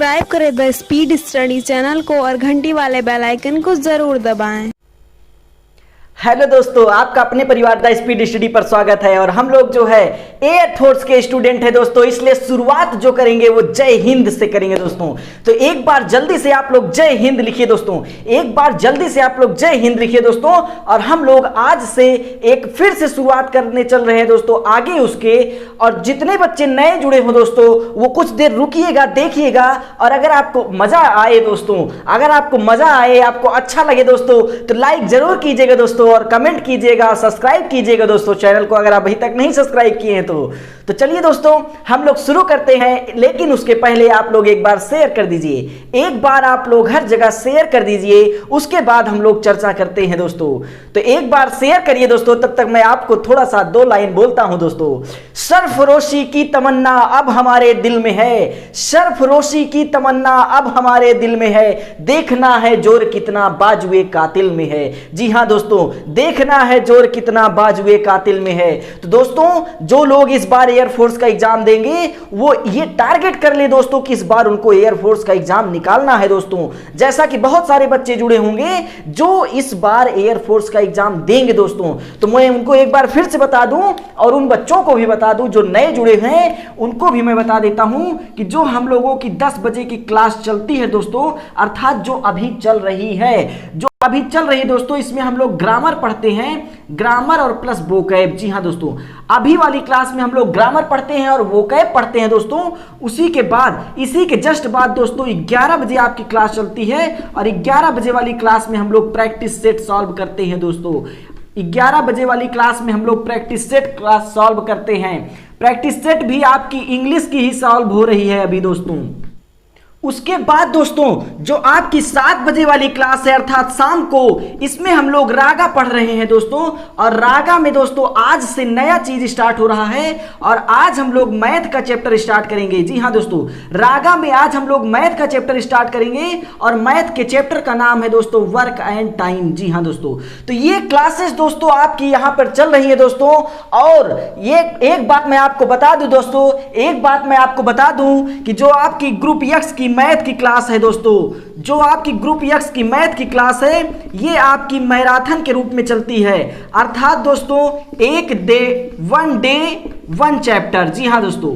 Subscribe करें the speed study channel को और घंटी वाले बेल आइकन को जरूर दबाएं। हेलो दोस्तों, आपका अपने परिवार द स्पीड स्टडी पर स्वागत है। और हम लोग जो है एयरफोर्स के स्टूडेंट हैं दोस्तों, इसलिए शुरुआत जो करेंगे वो जय हिंद से करेंगे दोस्तों। तो एक बार जल्दी से आप लोग जय हिंद लिखिए दोस्तों, एक बार जल्दी से आप लोग जय हिंद लिखिए दोस्तों। और हम लोग आज से एक फिर से शुरुआत करने चल रहे हैं दोस्तों आगे उसके। और जितने बच्चे नए जुड़े हो दोस्तों वो कुछ देर रुकिएगा, देखिएगा। और अगर आपको मजा आए दोस्तों, अगर आपको मजा आए, आपको अच्छा लगे दोस्तों, तो लाइक जरूर कीजिएगा दोस्तों और कमेंट कीजिएगा, सब्सक्राइब कीजिएगा दोस्तों चैनल को अगर आप अभी तक नहीं सब्सक्राइब किए हैं तो चलिए दोस्तों हम लोग शुरू करते हैं। लेकिन उसके पहले आप लोग एक बार शेयर कर दीजिए, एक बार आप लोग हर जगह शेयर कर दीजिए, उसके बाद हम लोग चर्चा करते हैं दोस्तों। तो एक बार शेयर करिए दोस्तों, तब तक मैं आपको थोड़ा सा 2 लाइन बोलता हूं दोस्तों। सरफरोशी की तमन्ना अब हमारे दिल में है, सरफरोशी की तमन्ना अब हमारे दिल में है, देखना है जोर कितना बाजुए कातिल में है। जी हां दोस्तों, देखना है जोर कितना बाजुए कातिल में है। तो दोस्तों जो लोग इस बार एयरफोर्स का एग्जाम देंगे वो ये टारगेट कर ले दोस्तों कि इस बार उनको एयरफोर्स का एग्जाम निकालना है दोस्तों। जैसा कि बहुत सारे बच्चे जुड़े होंगे जो इस बार एयरफोर्स का एग्जाम देंगे दोस्तों, तो मैं उनको एक बार फिर से बता दूं और उन बच्चों को भी बता दूं जो नए जुड़े हैं, उनको भी मैं बता देता हूं कि जो हम लोगों की 10 बजे की क्लास चलती है दोस्तों, अर्थात जो अभी चल रही है, अभी चल रही है दोस्तों, इसमें हम लोग ग्रामर पढ़ते हैं, ग्रामर और प्लस वोकैब। जी हां दोस्तों, अभी वाली क्लास में हम लोग ग्रामर पढ़ते हैं और वोकैब पढ़ते हैं दोस्तों। उसी के बाद, इसी के जस्ट बाद दोस्तों 11 बजे आपकी क्लास चलती है और 11 बजे वाली क्लास में हम लोग प्रैक्टिस सेट सॉल्व करते हैं दोस्तों। 11 बजे वाली क्लास में हम लोग प्रैक्टिस सेट क्लास सॉल्व करते हैं। प्रैक्टिस सेट भी आपकी इंग्लिश की ही सॉल्व हो रही है अभी दोस्तों। उसके बाद दोस्तों जो आपकी 7 बजे वाली क्लास है अर्थात शाम को, इसमें हम लोग रागा पढ़ रहे हैं दोस्तों। और रागा में दोस्तों आज से नया चीज स्टार्ट हो रहा है और आज हम लोग मैथ का चैप्टर स्टार्ट करेंगे। जी हां दोस्तों, रागा में आज हम लोग मैथ का चैप्टर स्टार्ट करेंगे और मैथ के चैप्टर का नाम है दोस्तों वर्क एंड टाइम। जी हां दोस्तों, तो ये क्लासेस दोस्तों आपकी यहां पर चल रही है दोस्तों। और ये एक बात मैं आपको बता दूं दोस्तों, एक बात मैं आपको बता दूं कि जो आपकी ग्रुप एक्स की मैथ की क्लास है दोस्तों, जो आपकी ग्रुप एक्स की मैथ की क्लास है, ये आपकी मैराथन के रूप में चलती है। अर्थात दोस्तों वन डे वन चैप्टर। जी हां दोस्तों,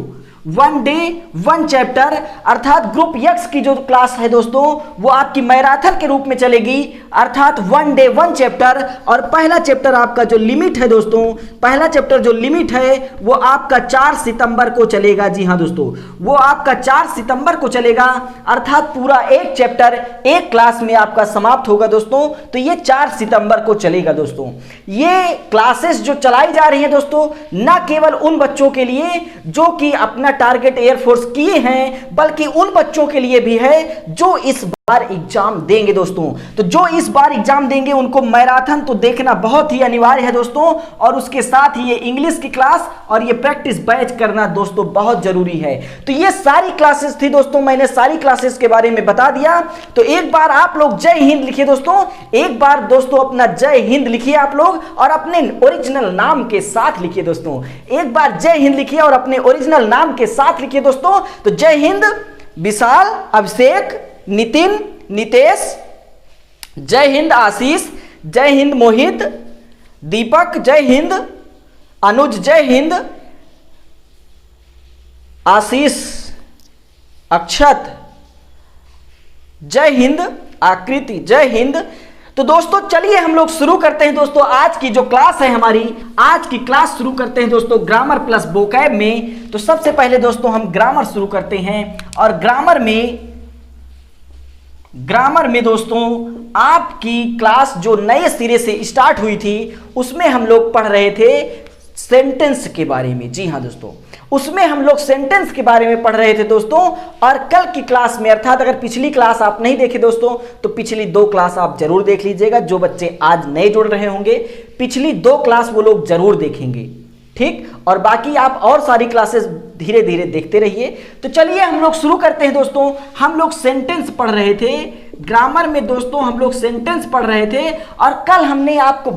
1 डे 1 चैप्टर, अर्थात ग्रुप एक्स की जो क्लास है दोस्तों वो आपकी मैराथन के रूप में चलेगी। अर्थात 1 डे 1 चैप्टर। और पहला चैप्टर आपका जो लिमिट है दोस्तों, पहला चैप्टर जो लिमिट है वो आपका 4 सितंबर को चलेगा। जी हां दोस्तों, वो आपका 4 सितंबर को चलेगा। अर्थात पूरा एक चैप्टर एक क्लास में आपका समाप्त होगा दोस्तों। तो ये 4 सितंबर को चलेगा दोस्तों। ये क्लासेस जो चलाई जा रही है दोस्तों, न केवल उन बच्चों के लिए जो कि अपना टारगेट एयरफोर्स किए हैं, बल्कि उन बच्चों के लिए भी है जो इस बार एग्जाम देंगे दोस्तों। तो जो इस बार एग्जाम देंगे उनको मैराथन तो देखना बहुत ही अनिवार्य है दोस्तों। और उसके साथ ही ये इंग्लिश की क्लास और ये प्रैक्टिस बैच करना दोस्तों बहुत जरूरी है। तो ये सारी क्लासेस थी दोस्तों, मैंने सारी क्लासेस के बारे में बता दिया। तो एक बार आप लोग जय हिंद लिखिए दोस्तों, एक बार दोस्तों अपना जय हिंद लिखिए आप लोग और अपने ओरिजिनल नाम के साथ लिखिए दोस्तों। एक बार जय हिंद लिखिए और अपने ओरिजिनल नाम के साथ लिखिए दोस्तों। तो जय हिंद विशाल, अभिषेक, नितिन, नितेश, जय हिंद आशीष, जय हिंद मोहित, दीपक, जय हिंद अनुज, जय हिंद आशीष, अक्षत, जय हिंद आकृति, जय हिंद। तो दोस्तों चलिए हम लोग शुरू करते हैं दोस्तों आज की जो क्लास है हमारी। आज की क्लास शुरू करते हैं दोस्तों ग्रामर प्लस वोकैब में। तो सबसे पहले दोस्तों हम ग्रामर शुरू करते हैं। और ग्रामर में दोस्तों आपकी क्लास जो नए सिरे से स्टार्ट हुई थी उसमें हम लोग पढ़ रहे थे सेंटेंस के बारे में। जी हां दोस्तों, उसमें हम लोग सेंटेंस के बारे में पढ़ रहे थे दोस्तों। और कल की क्लास में, अर्थात अगर पिछली क्लास आप नहीं देखे दोस्तों तो पिछली 2 क्लास आप जरूर देख लीजिएगा। जो बच्चे आज नए जुड़ रहे होंगे पिछली 2 क्लास वो लोग जरूर देखेंगे, ठीक। और बाकी आप और सारी क्लासेस धीरे धीरे देखते रहिए। तो चलिए हम लोग शुरू करते हैं दोस्तों। हम लोग सेंटेंस पढ़ रहे थे ग्रामर में दोस्तों, हम लोग सेंटेंस पढ़ रहे थे। और कल हमने आपको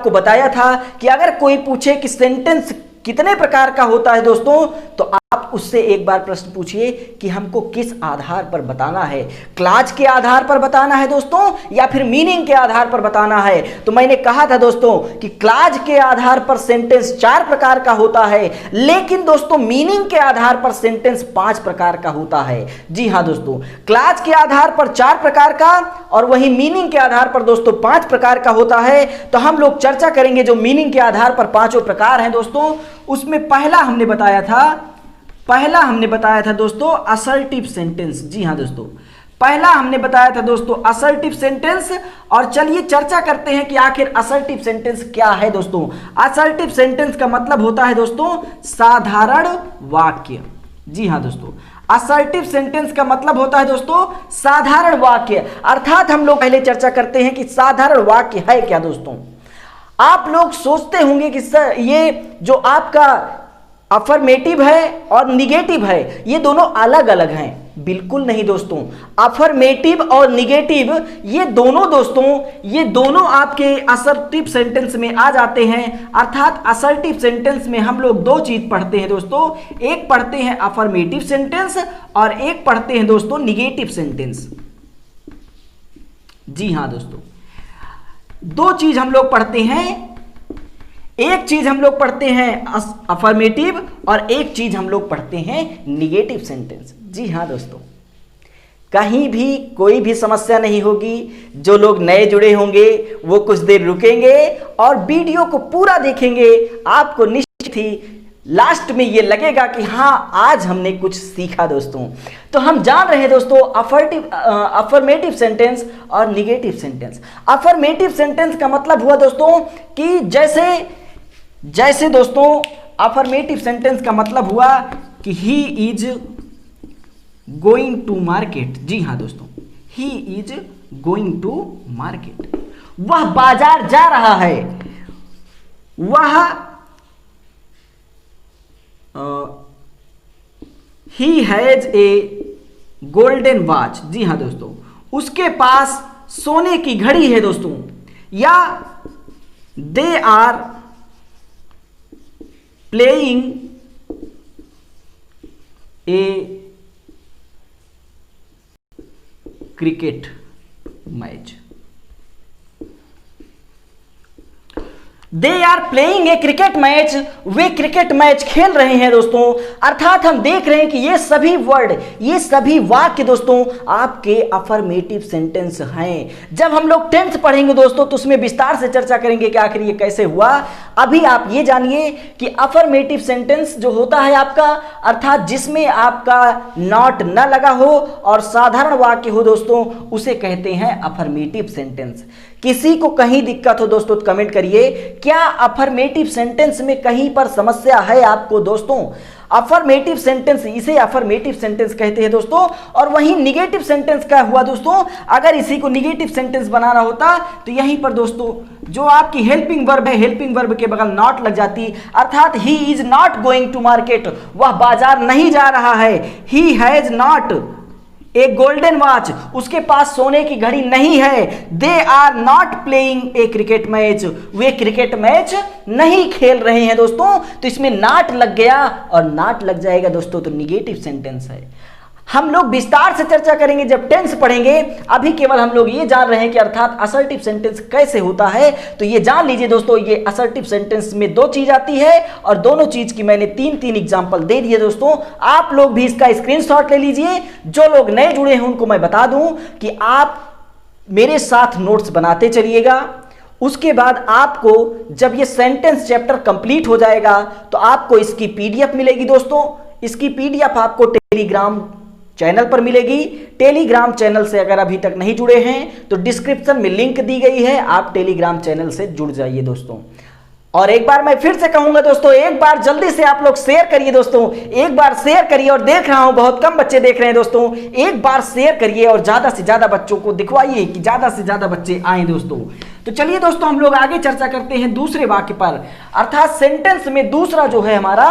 बताया था कि अगर कोई पूछे कि सेंटेंस कितने प्रकार का होता है दोस्तों, तो आप उससे एक बार प्रश्न पूछिए कि हमको किस आधार पर बताना है, क्लॉज के आधार पर बताना है दोस्तों या फिर मीनिंग के आधार पर बताना है। तो मैंने कहा था दोस्तों कि क्लॉज के आधार पर सेंटेंस 4 प्रकार का होता है, लेकिन दोस्तों मीनिंग के आधार पर सेंटेंस 5 प्रकार का होता है। जी हां दोस्तों, क्लॉज के आधार पर 4 प्रकार का और वही मीनिंग के आधार पर दोस्तों 5 प्रकार का होता है। तो हम लोग चर्चा करेंगे जो मीनिंग के आधार पर 5 प्रकार हैं दोस्तों। उसमें पहला हमने बताया था दोस्तों असर्टिव सेंटेंस। जी हां दोस्तों, पहला हमने बताया था दोस्तों असर्टिव सेंटेंस। और चलिए चर्चा करते हैं कि आखिर असर्टिव सेंटेंस क्या है दोस्तों। असर्टिव सेंटेंस का मतलब होता है दोस्तों साधारण वाक्य। जी हां दोस्तों, असर्टिव सेंटेंस का मतलब होता है दोस्तों साधारण वाक्य। अर्थात हम लोग पहले चर्चा करते हैं कि साधारण वाक्य है क्या दोस्तों। आप लोग सोचते होंगे कि सर ये जो आपका अफर्मेटिव है और निगेटिव है ये दोनों अलग अलग हैं। बिल्कुल नहीं दोस्तों, अफर्मेटिव और निगेटिव ये दोनों आपके असर्टिव सेंटेंस में आ जाते हैं। अर्थात असर्टिव सेंटेंस में हम लोग 2 चीज पढ़ते हैं दोस्तों, एक पढ़ते हैं अफर्मेटिव सेंटेंस और एक पढ़ते हैं दोस्तों निगेटिव सेंटेंस। जी हां दोस्तों, 2 चीज हम लोग पढ़ते हैं, एक चीज हम लोग पढ़ते हैं अफर्मेटिव और एक चीज हम लोग पढ़ते हैं निगेटिव सेंटेंस। जी हां दोस्तों, कहीं भी कोई भी समस्या नहीं होगी। जो लोग नए जुड़े होंगे वो कुछ देर रुकेंगे और वीडियो को पूरा देखेंगे। आपको निश्चित ही लास्ट में ये लगेगा कि हाँ आज हमने कुछ सीखा दोस्तों। तो हम जान रहे हैं दोस्तों अफर्मेटिव सेंटेंस और निगेटिव सेंटेंस। अफर्मेटिव सेंटेंस का मतलब हुआ दोस्तों कि जैसे दोस्तों अफर्मेटिव सेंटेंस का मतलब हुआ कि he is going to market. जी हां दोस्तों, he is going to market, वह बाजार जा रहा है। वह he has a golden watch. जी हाँ दोस्तों, उसके पास सोने की घड़ी है दोस्तों। या they are playing a cricket match. They are playing a cricket match, वे क्रिकेट मैच खेल रहे हैं दोस्तों। अर्थात हम देख रहे हैं कि ये सभी वर्ड, ये सभी वाक्य दोस्तों आपके अफर्मेटिव सेंटेंस हैं। जब हम लोग टेंस पढ़ेंगे दोस्तों तो उसमें विस्तार से चर्चा करेंगे कि आखिर ये कैसे हुआ। अभी आप ये जानिए कि अफर्मेटिव सेंटेंस जो होता है आपका, अर्थात जिसमें आपका नॉट न लगा हो और साधारण वाक्य हो दोस्तों, उसे कहते हैं अफर्मेटिव सेंटेंस। किसी को कहीं दिक्कत हो दोस्तों तो कमेंट करिए, क्या अफर्मेटिव सेंटेंस में कहीं पर समस्या है आपको दोस्तों। अफर्मेटिव सेंटेंस, इसे अफर्मेटिव सेंटेंस कहते हैं दोस्तों। और वहीं निगेटिव सेंटेंस क्या हुआ दोस्तों, अगर इसी को निगेटिव सेंटेंस बनाना होता तो यहीं पर दोस्तों जो आपकी हेल्पिंग वर्ब है, हेल्पिंग वर्ब के बगल नॉट लग जाती। अर्थात he is not going to market, वह बाजार नहीं जा रहा है। He has not a golden watch, उसके पास सोने की घड़ी नहीं है। They are not playing a cricket match, वे क्रिकेट मैच नहीं खेल रहे हैं दोस्तों। तो इसमें नॉट लग गया और नॉट लग जाएगा दोस्तों, तो निगेटिव सेंटेंस है। हम लोग विस्तार से चर्चा करेंगे जब टेंस पढ़ेंगे। अभी केवल हम लोग ये जान रहे हैं कि अर्थात असर्टिव सेंटेंस कैसे होता है। तो ये जान लीजिए दोस्तों, ये असर्टिव सेंटेंस में 2 चीज आती है और दोनों चीज की मैंने 3 एग्जांपल दे दिए दोस्तों। आप लोग भी इसका स्क्रीनशॉट ले लीजिए। जो लोग नए जुड़े हैं उनको मैं बता दूं कि आप मेरे साथ नोट्स बनाते चलिएगा। उसके बाद आपको जब ये सेंटेंस चैप्टर कंप्लीट हो जाएगा तो आपको इसकी पीडीएफ मिलेगी दोस्तों। इसकी पीडीएफ आपको टेलीग्राम चैनल पर मिलेगी। टेलीग्राम चैनल से अगर अभी तक नहीं जुड़े हैं तो डिस्क्रिप्शन में लिंक दी गई है, आप टेलीग्राम चैनल से जुड़ जाइए दोस्तों। और एक बार मैं फिर से कहूंगा दोस्तों, एक बार जल्दी से आप लोग शेयर करिए दोस्तों, एक बार शेयर करिए। और देख रहा हूं बहुत कम बच्चे देख रहे हैं दोस्तों, एक बार शेयर करिए और ज्यादा से ज्यादा बच्चों को दिखवाइए कि ज्यादा से ज्यादा बच्चे आए दोस्तों। तो चलिए दोस्तों, हम लोग आगे चर्चा करते हैं दूसरे वाक्य पर। अर्थात सेंटेंस में दूसरा जो है हमारा,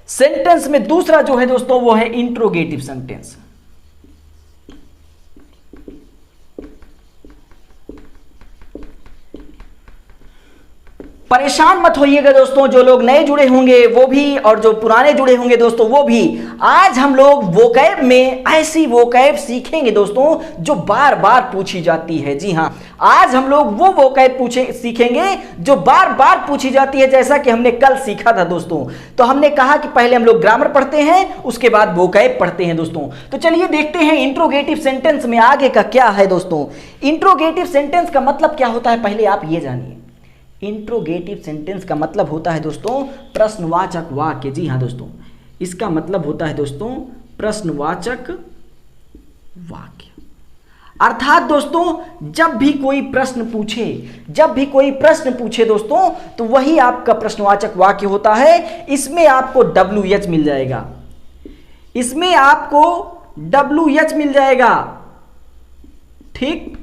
सेंटेंस में दूसरा जो है दोस्तों वो है इंट्रोगेटिव सेंटेंस। परेशान मत होइएगा दोस्तों, जो लोग नए जुड़े होंगे वो भी और जो पुराने जुड़े होंगे दोस्तों वो भी। आज हम लोग वोकैब में ऐसी वोकैब सीखेंगे दोस्तों जो बार बार पूछी जाती है। जी हाँ, आज हम लोग वो वोकैब सीखेंगे जो बार बार पूछी जाती है, जैसा कि हमने कल सीखा था दोस्तों। तो हमने कहा कि पहले हम लोग ग्रामर पढ़ते हैं, उसके बाद वोकैब पढ़ते हैं दोस्तों। तो चलिए देखते हैं इंट्रोगेटिव सेंटेंस में आगे का क्या है दोस्तों। इंट्रोगेटिव सेंटेंस का मतलब क्या होता है, पहले आप ये जानिए। इंट्रोगेटिव सेंटेंस का मतलब होता है दोस्तों प्रश्नवाचक वाक्य। जी हाँ दोस्तों, इसका मतलब होता है दोस्तों प्रश्नवाचक वाक्य। अर्थात दोस्तों जब भी कोई प्रश्न पूछे दोस्तों, तो वही आपका प्रश्नवाचक वाक्य होता है। इसमें आपको WH मिल जाएगा, ठीक।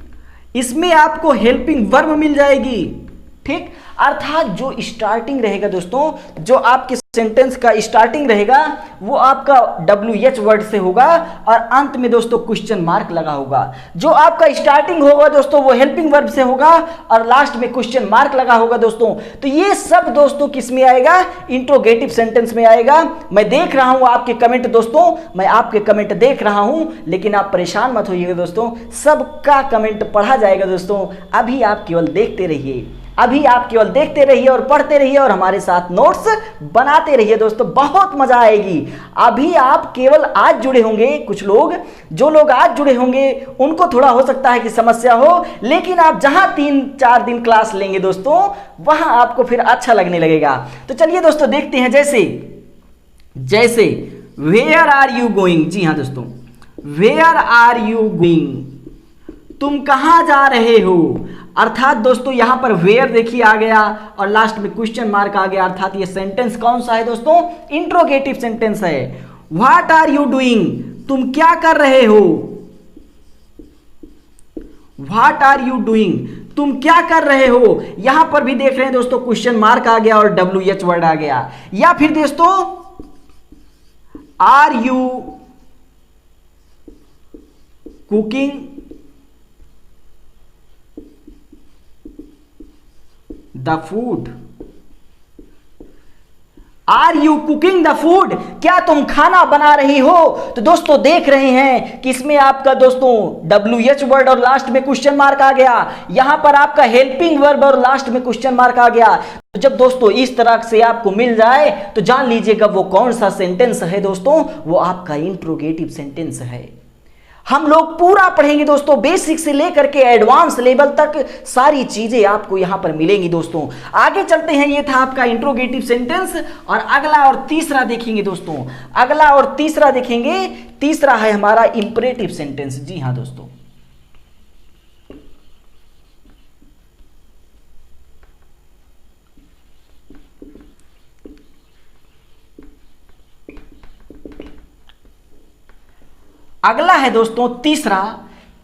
इसमें आपको हेल्पिंग वर्ब मिल जाएगी, ठीक। अर्थात जो स्टार्टिंग रहेगा दोस्तों, जो आपके सेंटेंस का स्टार्टिंग रहेगा वो आपका WH वर्ड से होगा और अंत में दोस्तों क्वेश्चन मार्क लगा होगा। जो आपका स्टार्टिंग होगा दोस्तों वो हेल्पिंग वर्ब से होगा और लास्ट में क्वेश्चन मार्क लगा होगा दोस्तों। तो ये सब दोस्तों किस में आएगा, इंट्रोगेटिव सेंटेंस में आएगा। मैं देख रहा हूं आपके कमेंट दोस्तों, मैं आपके कमेंट देख रहा हूं, लेकिन आप परेशान मत होइएगा दोस्तों, सबका कमेंट पढ़ा जाएगा दोस्तों। अभी आप केवल देखते रहिए और पढ़ते रहिए और हमारे साथ नोट्स बनाते रहिए दोस्तों, बहुत मजा आएगी। अभी आप केवल आज जुड़े होंगे, कुछ लोग, जो लोग आज जुड़े होंगे उनको थोड़ा हो सकता है कि समस्या हो, लेकिन आप जहां 3-4 दिन क्लास लेंगे दोस्तों वहां आपको फिर अच्छा लगने लगेगा। तो चलिए दोस्तों देखते हैं, जैसे वेयर आर यू गोइंग। जी हाँ दोस्तों, वेयर आर यू गोइंग, तुम कहां जा रहे हो। अर्थात दोस्तों यहां पर वेयर देखिए आ गया और लास्ट में क्वेश्चन मार्क आ गया। अर्थात ये सेंटेंस कौन सा है दोस्तों, इंट्रोगेटिव सेंटेंस है। व्हाट आर यू डूइंग, तुम क्या कर रहे हो। व्हाट आर यू डूइंग, तुम क्या कर रहे हो। यहां पर भी देख रहे हैं दोस्तों क्वेश्चन मार्क आ गया और WH वर्ड आ गया। या फिर दोस्तों are you cooking the food. Are you cooking the food, क्या तुम खाना बना रही हो। तो दोस्तों देख रहे हैं कि इसमें आपका दोस्तों WH वर्ड और लास्ट में क्वेश्चन मार्क आ गया। यहां पर आपका हेल्पिंग वर्ब और लास्ट में क्वेश्चन मार्क आ गया। तो जब दोस्तों इस तरह से आपको मिल जाए तो जान लीजिएगा वो कौन सा सेंटेंस है दोस्तों, वो आपका इंट्रोगेटिव सेंटेंस है। हम लोग पूरा पढ़ेंगे दोस्तों, बेसिक से लेकर के एडवांस लेवल तक सारी चीजें आपको यहां पर मिलेंगी दोस्तों। आगे चलते हैं, ये था आपका इंट्रोगेटिव सेंटेंस और अगला और तीसरा देखेंगे दोस्तों। तीसरा है हमारा इंपरेटिव सेंटेंस। जी हां दोस्तों, अगला है दोस्तों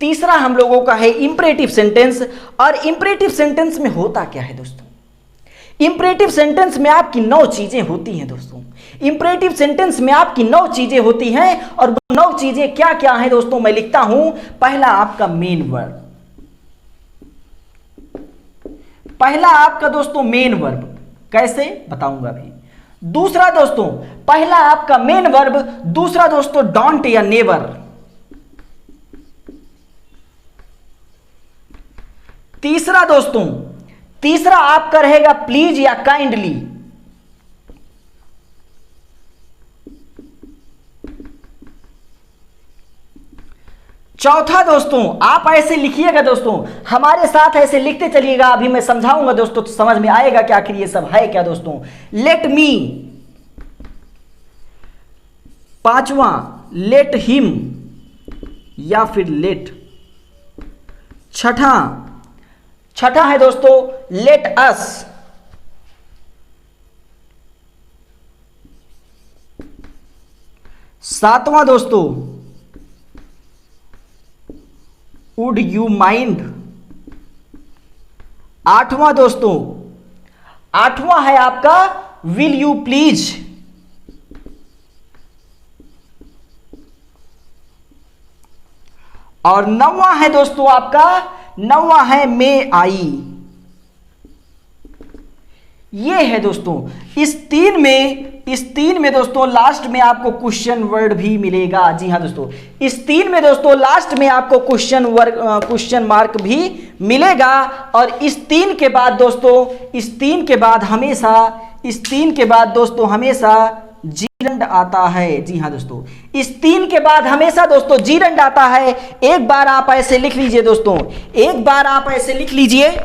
तीसरा हम लोगों का है इंपरेटिव सेंटेंस। और इंपरेटिव सेंटेंस में होता क्या है दोस्तों, इंपरेटिव सेंटेंस में आपकी 9 चीजें होती हैं दोस्तों। इंपरेटिव सेंटेंस में आपकी 9 चीजें होती हैं और 9 चीजें क्या क्या हैं दोस्तों, मैं लिखता हूं। पहला आपका मेन वर्ब, पहला आपका दोस्तों मेन वर्ब, कैसे बताऊंगा अभी। दूसरा दोस्तों, पहला आपका मेन वर्ब, दूसरा दोस्तों डोंट या नेवर। तीसरा दोस्तों, तीसरा आपका रहेगा प्लीज या काइंडली। चौथा दोस्तों, आप ऐसे लिखिएगा दोस्तों, हमारे साथ ऐसे लिखते चलिएगा, अभी मैं समझाऊंगा दोस्तों तो समझ में आएगा कि आखिर ये सब है क्या दोस्तों। Let me. पांचवा लेट हिम या फिर लेट। छठा है दोस्तों लेट अस। सातवां दोस्तों वुड यू माइंड। आठवां दोस्तों, आठवां है आपका विल यू प्लीज। और नौवां है दोस्तों आपका, नौवां है मे आई। ये है दोस्तों। इस तीन में दोस्तों लास्ट में आपको क्वेश्चन वर्ड भी मिलेगा। जी हाँ दोस्तों, इस तीन में दोस्तों लास्ट में आपको क्वेश्चन मार्क भी मिलेगा। और इस तीन के बाद दोस्तों हमेशा जीरंड आता है। जी हाँ दोस्तों, इस तीन के बाद हमेशा दोस्तों जीरंड आता है। एक बार आप ऐसे लिख लीजिए दोस्तों, एक बार आप ऐसे लिख लीजिए।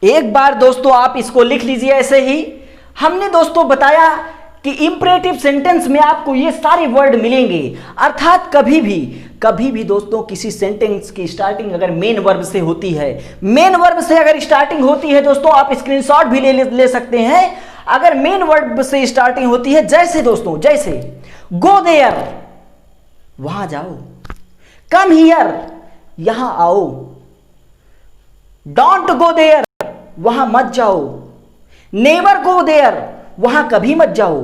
एक बार दोस्तों आप इसको लिख लीजिए ऐसे ही। हमने दोस्तों बताया कि इंपरेटिव सेंटेंस में आपको ये सारे वर्ड मिलेंगे, अर्थात कभी भी दोस्तों किसी सेंटेंस की स्टार्टिंग अगर मेन वर्ब से होती है, मेन वर्ब से अगर स्टार्टिंग होती है दोस्तों, आप स्क्रीनशॉट भी ले सकते हैं। अगर मेन वर्ब से स्टार्टिंग होती है, जैसे दोस्तों जैसे गो देयर, वहां जाओ, कम हियर, यहां आओ, डोंट गो देयर, वहां मत जाओ, नेवर गो देयर, वहां कभी मत जाओ।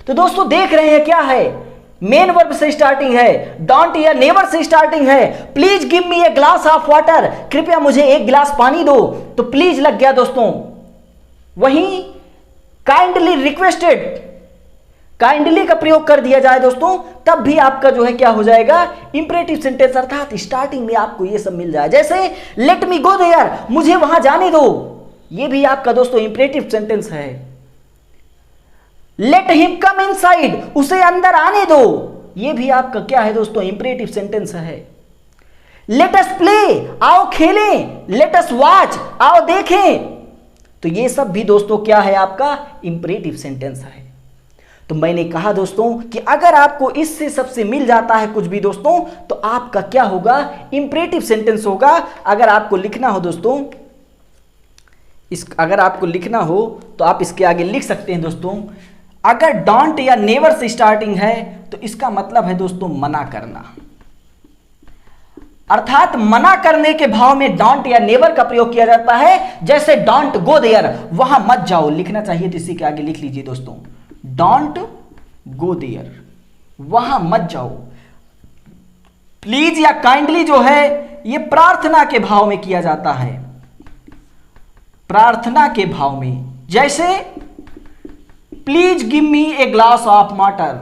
तो दोस्तों देख रहे हैं क्या है, मेन वर्ब से स्टार्टिंग है, डोंट या नेवर से स्टार्टिंग है। Please give me a glass of water, कृपया मुझे एक गिलास पानी दो, तो प्लीज लग गया दोस्तों। वहीं काइंडली रिक्वेस्टेड, काइंडली का प्रयोग कर दिया जाए दोस्तों, तब भी आपका जो है क्या हो जाएगा, इंपरेटिव सेंटेंस, अर्थात स्टार्टिंग में आपको ये सब मिल जाए। जैसे लेट मी गो देयर, मुझे वहां जाने दो, ये भी आपका दोस्तों इंपरेटिव सेंटेंस है। लेट हिम कम इनसाइड, उसे अंदर आने दो, ये भी आपका क्या है दोस्तों, इंपरेटिव सेंटेंस है। लेट अस प्ले, आओ खेलें, लेट अस वॉच, आओ देखें, तो ये सब भी दोस्तों क्या है, आपका इंपरेटिव सेंटेंस है। तो मैंने कहा दोस्तों कि अगर आपको इससे सबसे मिल जाता है कुछ भी दोस्तों, तो आपका क्या होगा, इंपरेटिव सेंटेंस होगा। अगर आपको लिखना हो दोस्तों, अगर आपको लिखना हो तो आप इसके आगे लिख सकते हैं दोस्तों, अगर डोंट या नेवर से स्टार्टिंग है तो इसका मतलब है दोस्तों मना करना, अर्थात मना करने के भाव में डोंट या नेवर का प्रयोग किया जाता है। जैसे डोंट गो देयर, वहां मत जाओ, लिखना चाहिए तो इसी के आगे लिख लीजिए दोस्तों, डोंट गो देयर, वहां मत जाओ। प्लीज या काइंडली जो है ये प्रार्थना के भाव में किया जाता है, प्रार्थना के भाव में। जैसे please give me a glass of water,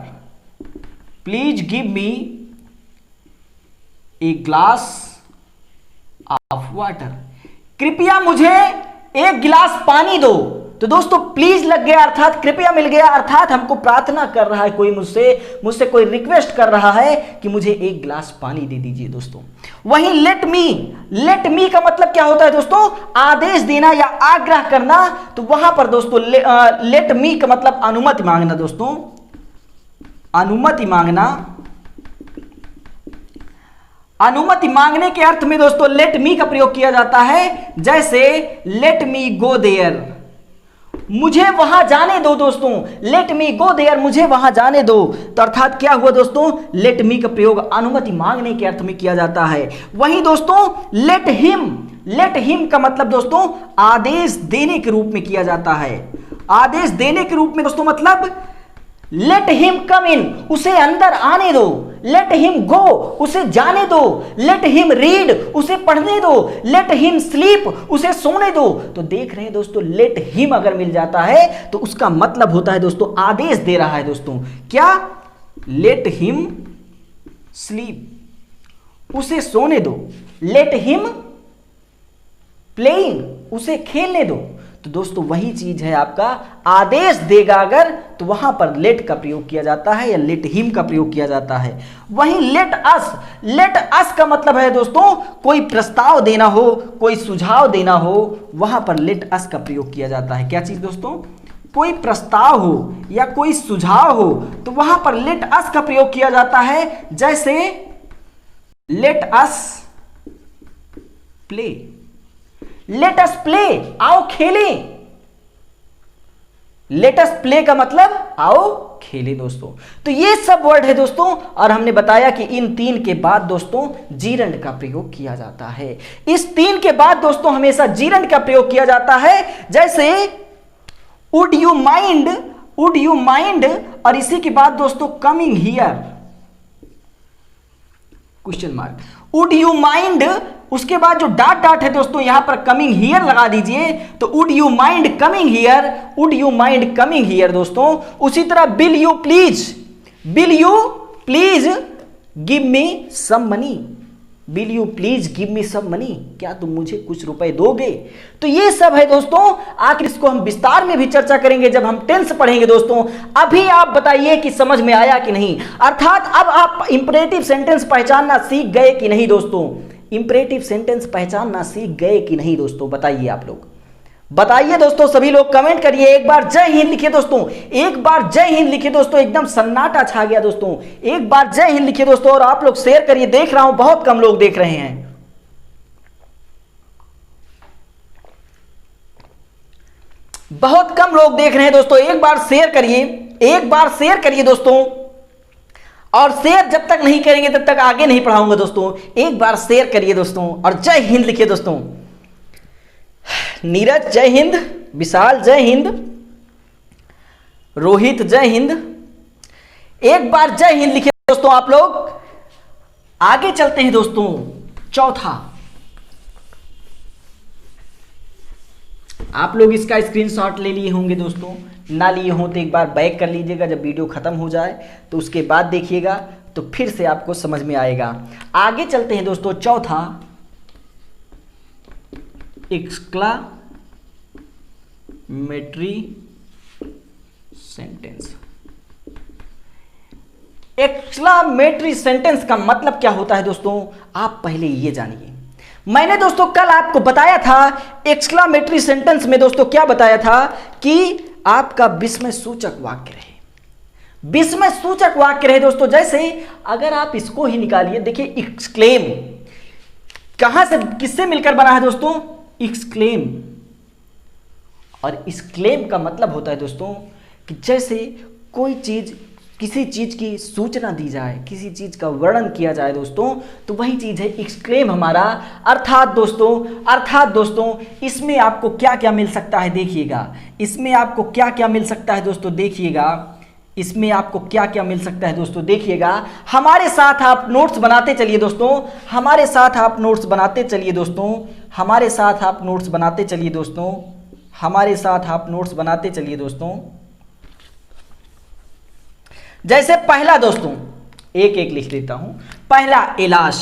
please give me a glass of water, कृपया मुझे एक गिलास पानी दो। तो दोस्तों प्लीज लग गया, अर्थात कृपया मिल गया, अर्थात हमको प्रार्थना कर रहा है कोई, मुझसे कोई रिक्वेस्ट कर रहा है कि मुझे एक गिलास पानी दे दीजिए दोस्तों। वहीं लेट मी का मतलब क्या होता है दोस्तों, आदेश देना या आग्रह करना। तो वहां पर दोस्तों लेट मी का मतलब अनुमति मांगना दोस्तों, अनुमति मांगना। अनुमति मांगने के अर्थ में दोस्तों लेट मी का प्रयोग किया जाता है। जैसे लेट मी गो देयर, मुझे वहां जाने दो दोस्तों, लेट मी गो देयर, मुझे वहां जाने दो। तो अर्थात क्या हुआ दोस्तों, लेट मी का प्रयोग अनुमति मांगने के अर्थ में किया जाता है। वहीं दोस्तों लेट हिम का मतलब दोस्तों आदेश देने के रूप में किया जाता है। आदेश देने के रूप में दोस्तों मतलब लेट हिम कम इन, उसे अंदर आने दो, लेट हिम गो, उसे जाने दो, लेट हिम रीड, उसे पढ़ने दो, लेट हिम स्लीप, उसे सोने दो। तो देख रहे हैं दोस्तों, लेट हिम अगर मिल जाता है तो उसका मतलब होता है दोस्तों आदेश दे रहा है दोस्तों, क्या, लेट हिम स्लीप, उसे सोने दो, लेट हिम प्लेइंग, उसे खेलने दो। तो दोस्तों वही चीज है, आपका आदेश देगा अगर, तो वहां पर लेट का प्रयोग किया जाता है या लेट हिम का प्रयोग किया जाता है। वहीं लेट अस का मतलब है दोस्तों कोई प्रस्ताव देना हो, कोई सुझाव देना हो, वहां पर लेट अस का प्रयोग किया जाता है। क्या चीज दोस्तों, कोई प्रस्ताव हो या कोई सुझाव हो, तो वहां पर लेट अस का प्रयोग किया जाता है। जैसे let us play, let us play, आओ खेलें। लेट अस प्ले का मतलब आओ खेलें दोस्तों। तो ये सब वर्ड है दोस्तों, और हमने बताया कि इन तीन के बाद दोस्तों जीरंड का प्रयोग किया जाता है। इस तीन के बाद दोस्तों हमेशा जीरंड का प्रयोग किया जाता है। जैसे would you mind would you mind, और इसी के बाद दोस्तों coming here, question mark, would you mind, उसके बाद जो डॉट डॉट है दोस्तों यहां पर कमिंग हियर लगा दीजिए, तो would you mind coming here, would you mind coming here दोस्तों। उसी तरह will you please give me some money, will you please give me some money, क्या तुम मुझे कुछ रुपए दोगे। तो ये सब है दोस्तों, आखिर इसको हम विस्तार में भी चर्चा करेंगे जब हम टेंस पढ़ेंगे दोस्तों। अभी आप बताइए कि समझ में आया कि नहीं, अर्थात अब आप इंपरेटिव सेंटेंस पहचानना सीख गए कि नहीं दोस्तों, इंपरेटिव सेंटेंस पहचानना सीख गए कि नहीं दोस्तों, बताइए आप लोग, बताइए दोस्तों, सभी लोग कमेंट करिए। एक बार जय हिंद लिखिए दोस्तों, एक बार जय हिंद लिखिए दोस्तों, एकदम सन्नाटा छा गया दोस्तों, एक बार जय हिंद लिखिए दोस्तों। और आप लोग शेयर करिए, देख रहा हूं बहुत कम लोग देख रहे हैं, बहुत कम लोग देख रहे हैं दोस्तों। एक बार शेयर करिए, एक बार शेयर करिए दोस्तों, और शेयर जब तक नहीं करेंगे तब तक आगे नहीं पढ़ाऊंगा दोस्तों। एक बार शेयर करिए दोस्तों और जय हिंद लिखिए दोस्तों। नीरज जय हिंद, विशाल जय हिंद, रोहित जय हिंद, एक बार जय हिंद लिखिए दोस्तों आप लोग। आगे चलते हैं दोस्तों, चौथा, आप लोग इसका स्क्रीनशॉट ले लिए होंगे दोस्तों, ना लिए हो तो एक बार बैक कर लीजिएगा, जब वीडियो खत्म हो जाए तो उसके बाद देखिएगा तो फिर से आपको समझ में आएगा। आगे चलते हैं दोस्तों, चौथा, एक्सक्लामेटरी सेंटेंस। एक्सक्लामेटरी सेंटेंस का मतलब क्या होता है दोस्तों, आप पहले ये जानिए। मैंने दोस्तों कल आपको बताया था एक्सक्लामेटरी सेंटेंस में दोस्तों क्या बताया था कि आपका विस्मय सूचक वाक्य रहे, विस्मय सूचक वाक्य रहे दोस्तों। जैसे अगर आप इसको ही निकालिए, देखिए एक्सक्लेम कहां से किससे मिलकर बना है दोस्तों, एक्सक्लेम, और एक्सक्लेम का मतलब होता है दोस्तों कि जैसे कोई चीज, किसी चीज की सूचना दी जाए, किसी चीज का वर्णन किया जाए दोस्तों, तो वही चीज है एक्सक्लेम हमारा। अर्थात दोस्तों इसमें आपको क्या क्या मिल सकता है देखिएगा, इसमें आपको क्या क्या मिल सकता है दोस्तों देखिएगा, इसमें आपको क्या क्या मिल सकता है दोस्तों देखिएगा। हमारे साथ आप नोट्स बनाते चलिए दोस्तों, हमारे साथ आप नोट्स बनाते चलिए दोस्तों, हमारे साथ आप नोट्स बनाते चलिए दोस्तों, हमारे साथ आप नोट्स बनाते चलिए दोस्तों। जैसे पहला दोस्तों, एक एक लिख देता हूं, पहला इलाश,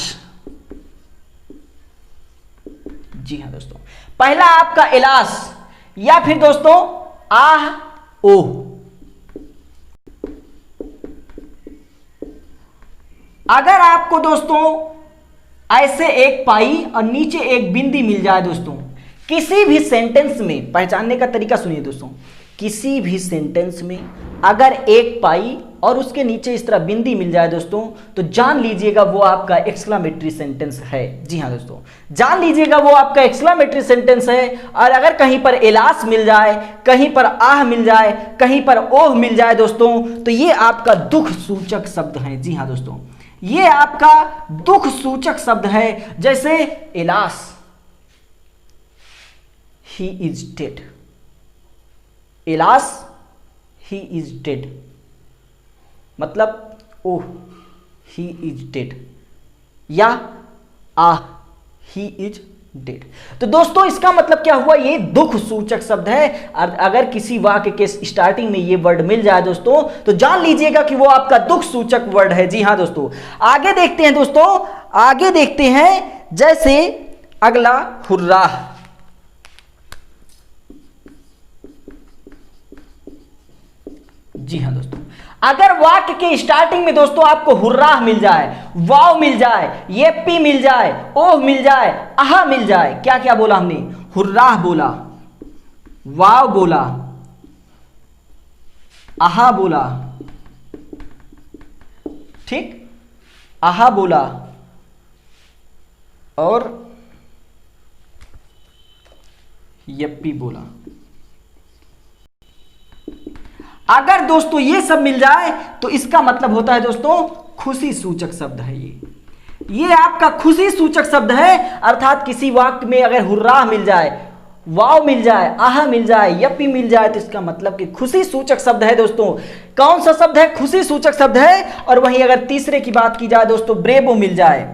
जी हां दोस्तों, पहला आपका इलाश, या फिर दोस्तों आह ओह। अगर आपको दोस्तों ऐसे एक पाई और नीचे एक बिंदी मिल जाए दोस्तों, किसी भी सेंटेंस में, पहचानने का तरीका सुनिए दोस्तों, किसी भी सेंटेंस में अगर एक पाई और उसके नीचे इस तरह बिंदी मिल जाए दोस्तों, तो जान लीजिएगा वो आपका एक्सक्लामेटरी सेंटेंस है। जी हाँ दोस्तों, जान लीजिएगा वो आपका एक्सक्लामेटरी सेंटेंस है। और अगर कहीं पर इलास मिल जाए, कहीं पर आह मिल जाए, कहीं पर ओह मिल जाए दोस्तों, तो ये आपका दुख सूचक शब्द है। जी हाँ दोस्तों, ये आपका दुख सूचक शब्द है। जैसे alas, he is dead, alas he is dead, मतलब ओह ही इज डेड, या आह ही इज डेड। तो दोस्तों इसका मतलब क्या हुआ, ये दुख सूचक शब्द है। अगर किसी वाक्य के स्टार्टिंग में ये वर्ड मिल जाए दोस्तों, तो जान लीजिएगा कि वो आपका दुख सूचक वर्ड है। जी हाँ दोस्तों, आगे देखते हैं दोस्तों, आगे देखते हैं। जैसे अगला हुर्राह, जी हाँ दोस्तों, अगर वाक्य के स्टार्टिंग में दोस्तों आपको हुर्राह मिल जाए, वाव मिल जाए, येप्पी मिल जाए, ओह मिल जाए, आहा मिल जाए, क्या क्या बोला हमने, हुर्राह बोला, वाव बोला, आहा बोला, ठीक, आहा बोला, और यप्पी बोला। अगर दोस्तों ये सब मिल जाए तो इसका मतलब होता है दोस्तों खुशी सूचक शब्द है। ये आपका खुशी सूचक शब्द है। अर्थात किसी वाक्य में अगर हुर्राह मिल जाए, वाव मिल जाए, आहा मिल जाए, यप्पी मिल जाए, तो इसका मतलब कि खुशी सूचक शब्द है दोस्तों। कौन सा शब्द है? खुशी सूचक शब्द है। और वहीं अगर तीसरे की बात की जाए दोस्तों, ब्रेवो मिल जाए,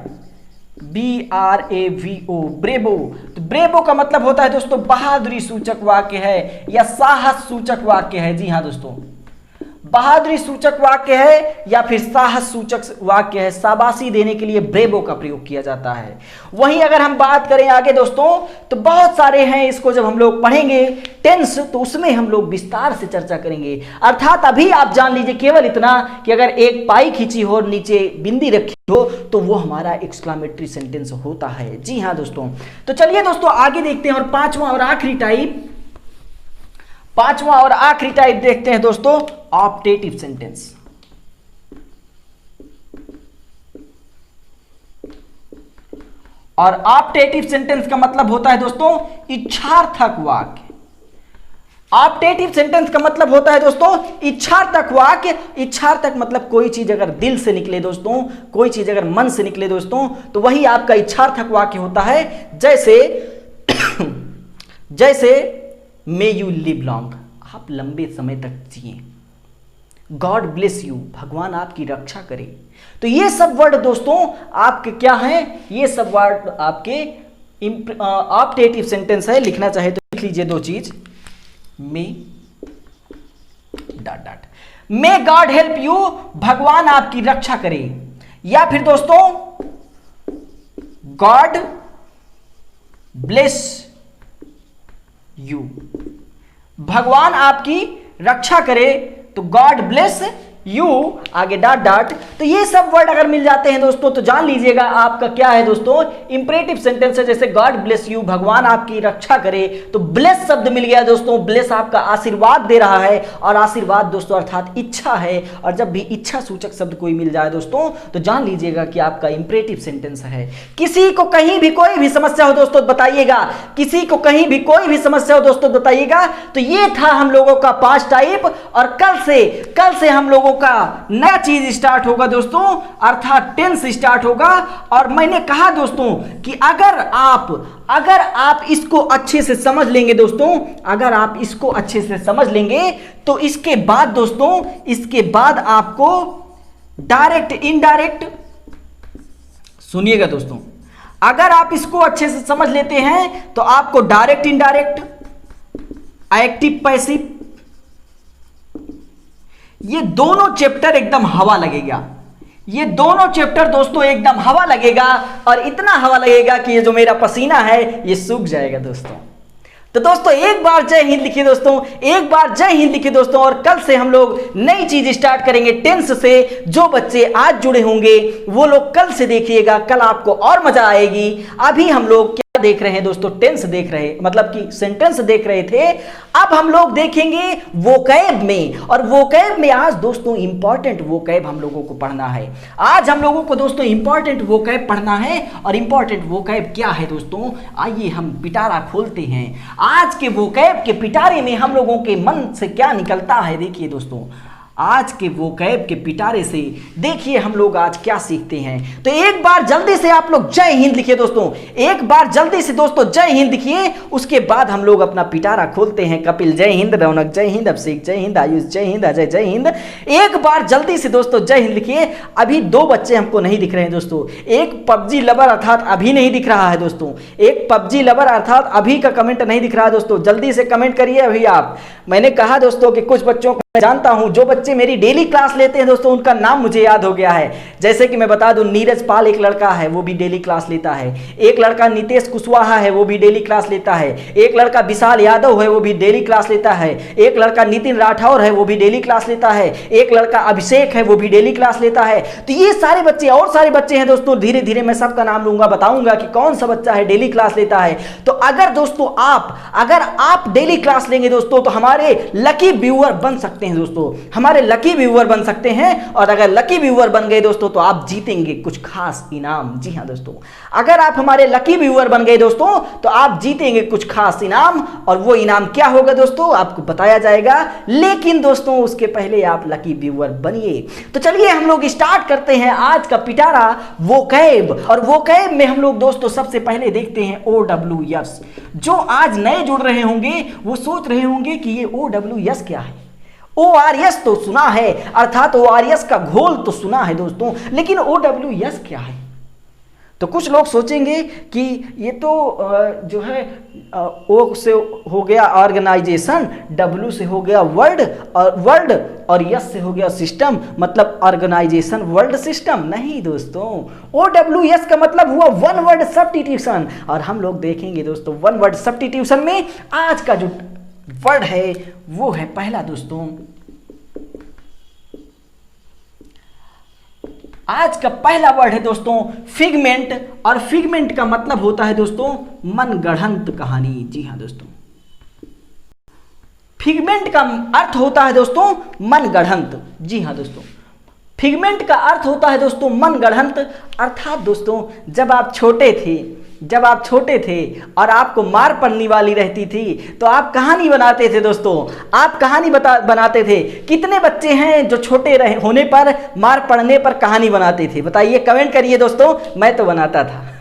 BRAVO, ब्रेवो। तो ब्रेवो का मतलब होता है दोस्तों बहादुरी सूचक वाक्य है या साहस सूचक वाक्य है। जी हाँ दोस्तों, बहादुरी सूचक वाक्य है या फिर साहस सूचक वाक्य है। शाबाशी देने के लिए ब्रेवो का प्रयोग किया जाता है। वहीं अगर हम बात करें आगे दोस्तों, तो बहुत सारे हैं, इसको जब हम लोग पढ़ेंगे टेंस तो उसमें हम लोग विस्तार से चर्चा करेंगे। अर्थात अभी आप जान लीजिए केवल इतना कि अगर एक पाई खींची हो और नीचे बिंदी रखी हो तो वो हमारा एक्सक्लेमेटरी सेंटेंस होता है। जी हाँ दोस्तों, तो चलिए दोस्तों आगे देखते हैं और पांचवा और आखिरी टाइप देखते हैं दोस्तों, ऑप्टेटिव सेंटेंस। और ऑप्टेटिव सेंटेंस का मतलब होता है दोस्तों इच्छार्थक वाक्य। ऑप्टेटिव सेंटेंस का मतलब होता है दोस्तों इच्छार्थक वाक्य। इच्छार्थक मतलब कोई चीज अगर दिल से निकले दोस्तों, कोई चीज अगर मन से निकले दोस्तों, तो वही आपका इच्छार्थक वाक्य होता है। जैसे मे यू लिव लॉन्ग, आप लंबे समय तक जिए। गॉड ब्लेस यू, भगवान आपकी रक्षा करे। तो ये सब वर्ड दोस्तों आपके क्या हैं? ये सब वर्ड आपके ऑप्टेटिव सेंटेंस है। लिखना चाहे तो लिख लीजिए दो चीज, may dot dot, may God help you, भगवान आपकी रक्षा करे। या फिर दोस्तों गॉड ब्लेस यू, भगवान आपकी रक्षा करे। तो गॉड ब्लेस यू, आगे डॉट डॉट। तो ये सब वर्ड अगर मिल जाते हैं दोस्तों तो जान लीजिएगा आपका क्या है दोस्तों, इंपरेटिव सेंटेंस है। जैसे गॉड ब्लेस यू, भगवान आपकी रक्षा करे, तो ब्लेस शब्द मिल गया दोस्तों। ब्लेस आपका आशीर्वाद दे रहा है, और आशीर्वाद दोस्तों अर्थात इच्छा है। और जब भी इच्छा सूचक शब्द कोई मिल जाए दोस्तों तो जान लीजिएगा कि आपका इंपरेटिव सेंटेंस है। किसी को कहीं भी कोई भी समस्या हो दोस्तों बताइएगा, किसी को कहीं भी कोई भी समस्या हो दोस्तों बताइएगा। तो ये था हम लोगों का 5 टाइप, और कल से हम लोगों का नया चीज स्टार्ट होगा दोस्तों, अर्थात टेंस स्टार्ट होगा। और मैंने कहा दोस्तों कि अगर आप इसको अच्छे से समझ लेंगे दोस्तों, अगर आप इसको अच्छे से समझ लेंगे तो इसके बाद दोस्तों, इसके बाद आपको डायरेक्ट इनडायरेक्ट, सुनिएगा दोस्तों, अगर आप इसको अच्छे से समझ लेते हैं तो आपको डायरेक्ट इनडायरेक्ट, एक्टिव पैसिव, ये दोनों चैप्टर एकदम हवा लगेगा। ये दोनों चैप्टर दोस्तों एकदम हवा लगेगा, और इतना हवा लगेगा कि ये जो मेरा पसीना है ये सूख जाएगा दोस्तों। तो दोस्तों एक बार जय हिंद लिखिए दोस्तों, एक बार जय हिंद लिखिए दोस्तों। और कल से हम लोग नई चीज स्टार्ट करेंगे टेंस से। जो बच्चे आज जुड़े होंगे वो लोग कल से देखिएगा, कल आपको और मजा आएगी। अभी हम लोग क्या देख रहे हैं दोस्तों, टेंस देख रहे, मतलब कि सेंटेंस देख रहे थे। अब हम लोग देखेंगे वोकैब में, और वोकैब में आज दोस्तों इंपॉर्टेंट वोकैब हम लोगों को पढ़ना है। आज हम लोगों को दोस्तों इंपॉर्टेंट वोकैब पढ़ना है। और इंपॉर्टेंट वोकैब क्या है दोस्तों, आइए हम पिटारा खोलते हैं। आज के वोकैब के पिटारे में हम लोगों के मन से क्या निकलता है, देखिए दोस्तों, आज के वोकैब के पिटारे से देखिए हम लोग आज क्या सीखते हैं। तो एक बार जल्दी से आप लोग जय हिंद लिखिए दोस्तों, एक बार जल्दी से दोस्तों जय हिंद लिखिए। उसके बाद हम लोग अपना पिटारा खोलते हैं। कपिल जय हिंद, रौनक जय हिंद, अभिषेक जय हिंद, आयुष जय हिंद, अजय जय हिंद। एक बार जल्दी से दोस्तों जय हिंद लिखिए। अभी 2 बच्चे हमको नहीं दिख रहे हैं दोस्तों, एक पबजी लवर अर्थात अभी नहीं दिख रहा है दोस्तों, एक पबजी लवर अर्थात अभी का कमेंट नहीं दिख रहा है दोस्तों। जल्दी से कमेंट करिए अभी आप। मैंने कहा दोस्तों कि कुछ बच्चों को मैं जानता हूं, जो बच्चे मेरी डेली क्लास लेते हैं दोस्तों उनका नाम मुझे याद हो गया है। जैसे कि मैं बता दूं, नीरज पाल एक लड़का है, वो भी डेली क्लास लेता है। एक लड़का नितेश कुशवाहा है, वो भी डेली क्लास लेता है। एक लड़का विशाल यादव है, वो भी डेली क्लास लेता है। एक लड़का नितिन राठौर है, वो भी डेली क्लास लेता है। एक लड़का अभिषेक है, वो भी डेली क्लास लेता है। तो ये सारे बच्चे और सारे बच्चे हैं दोस्तों, धीरे धीरे मैं सबका नाम लूंगा, बताऊंगा कि कौन सा बच्चा है डेली क्लास लेता है। तो अगर दोस्तों आप डेली क्लास लेंगे दोस्तों तो हमारे लकी व्यूअर बन सकते सकते हैं दोस्तों, हमारे लकी व्यूअर बन सकते हैं। और अगर लकी व्यूअर बन गए दोस्तों तो आप जीतेंगे कुछ खास इनाम। जी हाँ दोस्तों, अगर आप हमारे लकी व्यूअर बन गए दोस्तों तो आप जीतेंगे कुछ खास इनाम। और वो इनाम क्या होगा दोस्तों आपको बताया जाएगा, लेकिन दोस्तों उसके पहले आप लकी व्यूअर बनिए। तो चलिए हम लोग स्टार्ट करते हैं आज का पिटारा वोकैब। और वोकैब में हम लोग दोस्तों सबसे पहले देखते हैं OWS। जो आज नए जुड़ रहे होंगे वो सोच रहे होंगे कि ये OWS क्या है। ORS तो सुना है, अर्थात ORS का घोल तो सुना है दोस्तों, लेकिन OWS क्या है। तो कुछ लोग सोचेंगे कि ये तो जो है O से हो गया ऑर्गेनाइजेशन, W से हो गया वर्ल्ड और S से हो गया सिस्टम, मतलब ऑर्गेनाइजेशन वर्ल्ड सिस्टम। नहीं दोस्तों, OWS का मतलब हुआ वन वर्ड सब्स्टिट्यूशन। और हम लोग देखेंगे दोस्तों वन वर्ड सब्स्टिट्यूशन में आज का जो वर्ड है वो है पहला दोस्तों, आज का पहला वर्ड है दोस्तों फिगमेंट। और फिगमेंट का मतलब होता है दोस्तों मनगढ़ंत कहानी। जी हाँ दोस्तों, फिगमेंट का अर्थ होता है दोस्तों मनगढ़ंत। जी हाँ दोस्तों, फिगमेंट का अर्थ होता है दोस्तों मनगढ़ंत। अर्थात दोस्तों जब आप छोटे थे और आपको मार पड़ने वाली रहती थी तो आप कहानी बनाते थे दोस्तों। आप कहानी बनाते थे। कितने बच्चे हैं जो छोटे होने पर, मार पड़ने पर कहानी बनाते थे? बताइए, कमेंट करिए दोस्तों। मैं तो बनाता था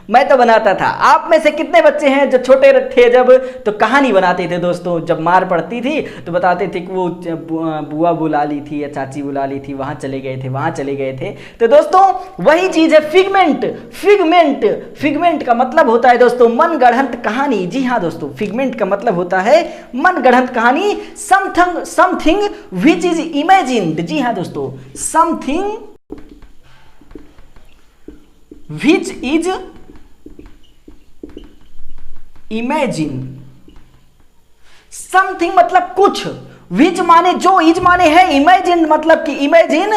मैं तो बनाता था। आप में से कितने बच्चे हैं जो छोटे थे जब तो कहानी बनाते थे दोस्तों? जब मार पड़ती थी तो बताते थे कि वो बुआ बुला ली थी या चाची बुला ली थी, वहां चले गए थे। तो दोस्तों वही चीज है फिगमेंट। फिगमेंट का मतलब होता है दोस्तों मनगढ़ंत कहानी। जी हाँ दोस्तों, फिगमेंट का मतलब होता है मनगढ़ंत कहानी। Something which is imagined. जी हाँ दोस्तों, something which is imagine। Something मतलब कुछ, विच माने जो, इज माने है, इमेजिन मतलब कि इमेजिन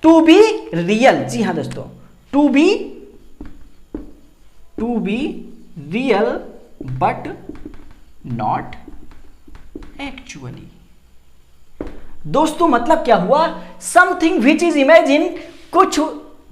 टू बी रियल। जी हाँ दोस्तों, to be real but not actually. दोस्तों मतलब क्या हुआ, समथिंग विच इज इमेजिन, कुछ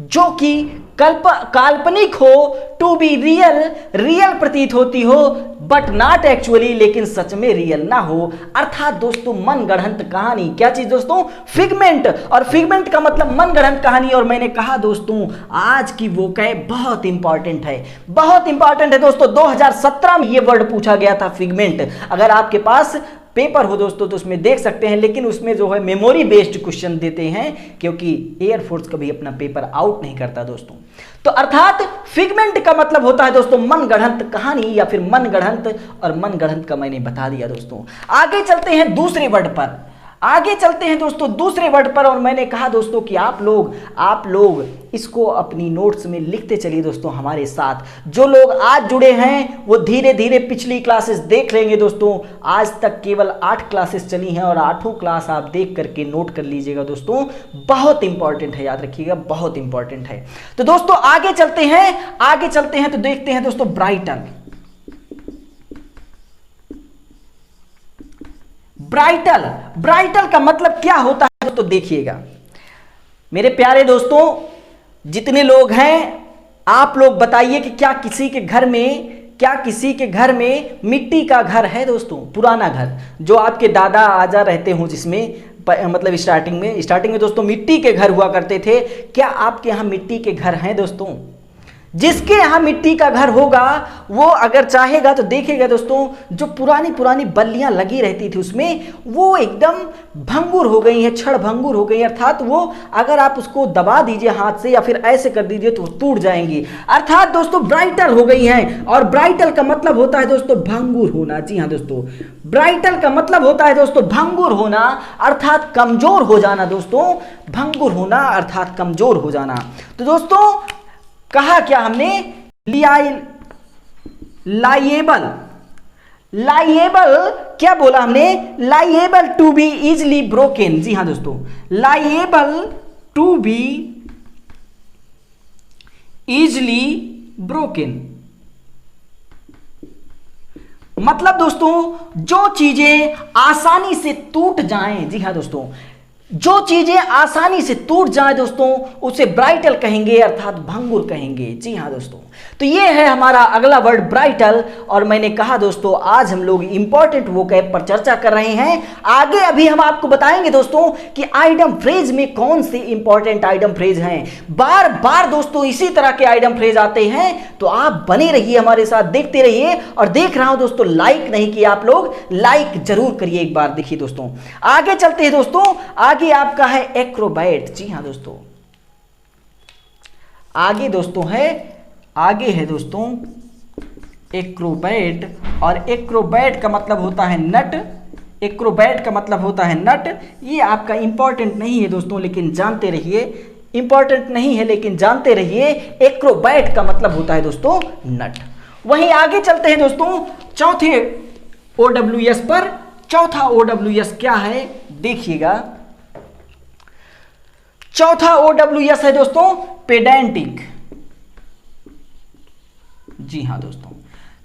जो कि काल्पनिक हो, टू बी रियल प्रतीत होती हो, बट नॉट एक्चुअली, लेकिन सच में रियल ना हो। अर्थात दोस्तों मनगढ़ंत कहानी। क्या चीज दोस्तों? फिगमेंट। और फिगमेंट का मतलब मनगढ़ंत कहानी। और मैंने कहा दोस्तों आज की वोकैब बहुत इंपॉर्टेंट है दोस्तों। 2017 में ये वर्ड पूछा गया था फिगमेंट। अगर आपके पास पेपर हो दोस्तों तो उसमें देख सकते हैं, लेकिन उसमें जो है मेमोरी बेस्ड क्वेश्चन देते हैं, क्योंकि एयरफोर्स कभी अपना पेपर आउट नहीं करता दोस्तों। तो अर्थात फिगमेंट का मतलब होता है दोस्तों मनगढ़ंत कहानी या फिर मनगढ़ंत। और मनगढ़ंत का मैंने बता दिया दोस्तों। आगे चलते हैं दूसरे वर्ड पर। और मैंने कहा दोस्तों कि आप लोग इसको अपनी नोट्स में लिखते चलिए दोस्तों हमारे साथ। जो लोग आज जुड़े हैं वो धीरे धीरे पिछली क्लासेस देख लेंगे दोस्तों। आज तक केवल 8 क्लासेस चली हैं और 8 क्लास आप देख करके नोट कर लीजिएगा दोस्तों। बहुत इंपॉर्टेंट है, याद रखिएगा, बहुत इंपॉर्टेंट है। तो दोस्तों आगे चलते हैं तो देखते हैं दोस्तों ब्राइटल का मतलब क्या होता है दोस्तों? देखिएगा मेरे प्यारे दोस्तों, जितने लोग हैं आप लोग बताइए कि क्या किसी के घर में मिट्टी का घर है दोस्तों? पुराना घर जो आपके दादा आजा रहते हो, जिसमें मतलब स्टार्टिंग में दोस्तों मिट्टी के घर हुआ करते थे। क्या आपके यहाँ मिट्टी के घर हैं दोस्तों? जिसके यहाँ मिट्टी का घर होगा वो अगर चाहेगा तो देखेगा दोस्तों, जो पुरानी बल्लियां लगी रहती थी उसमें वो एकदम भंगुर हो गई हैं, क्षण भंगुर हो गई। अर्थात वो अगर आप उसको दबा दीजिए हाथ से या फिर ऐसे कर दीजिए तो टूट जाएंगी। अर्थात दोस्तों ब्राइटल हो गई हैं। और ब्राइटल का मतलब होता है दोस्तों भंगुर होना। जी हाँ दोस्तों, ब्राइटल का मतलब होता है दोस्तों भंगुर होना, अर्थात कमजोर हो जाना दोस्तों। भंगुर होना अर्थात कमजोर हो जाना। तो दोस्तों कहा क्या हमने? लाइएबल क्या बोला हमने? लाइएबल टू बी इजली ब्रोकन। जी हाँ दोस्तों, लाइएबल टू बी इजली ब्रोकन मतलब दोस्तों जो चीजें आसानी से टूट जाएं, जी हाँ दोस्तों, जो चीजें आसानी से टूट जाएं दोस्तों उसे ब्राइटल कहेंगे, अर्थात भंगुर कहेंगे। जी हाँ दोस्तों, तो ये है हमारा अगला वर्ड ब्राइटल। और मैंने कहा दोस्तों आज हम लोग इंपॉर्टेंट वोकैब पर चर्चा कर रहे हैं। आगे अभी हम आपको बताएंगे दोस्तों कि आइटम फ्रेज में कौन से इंपॉर्टेंट आइटम फ्रेज हैं। बार बार दोस्तों इसी तरह के आइटम फ्रेज आते हैं, तो आप बने रहिए हमारे साथ, देखते रहिए। और देख रहा हूं दोस्तों लाइक नहीं किया आप लोग, लाइक जरूर करिए एक बार। देखिए दोस्तों आगे चलते हैं दोस्तों, आगे आपका है एक्रोबैट। जी हाँ दोस्तों, आगे है दोस्तों एक्रोबैट। और एक्रोबैट का मतलब होता है नट, एक्रोबैट का मतलब होता है नट। ये आपका इंपॉर्टेंट नहीं है दोस्तों, लेकिन जानते रहिए, इंपॉर्टेंट नहीं है लेकिन जानते रहिए। एक्रोबैट का मतलब होता है दोस्तों नट। वहीं आगे चलते हैं दोस्तों चौथे OWS पर। चौथा OWS क्या है देखिएगा, चौथा OWS है दोस्तों पेडेंटिक। जी हाँ दोस्तों,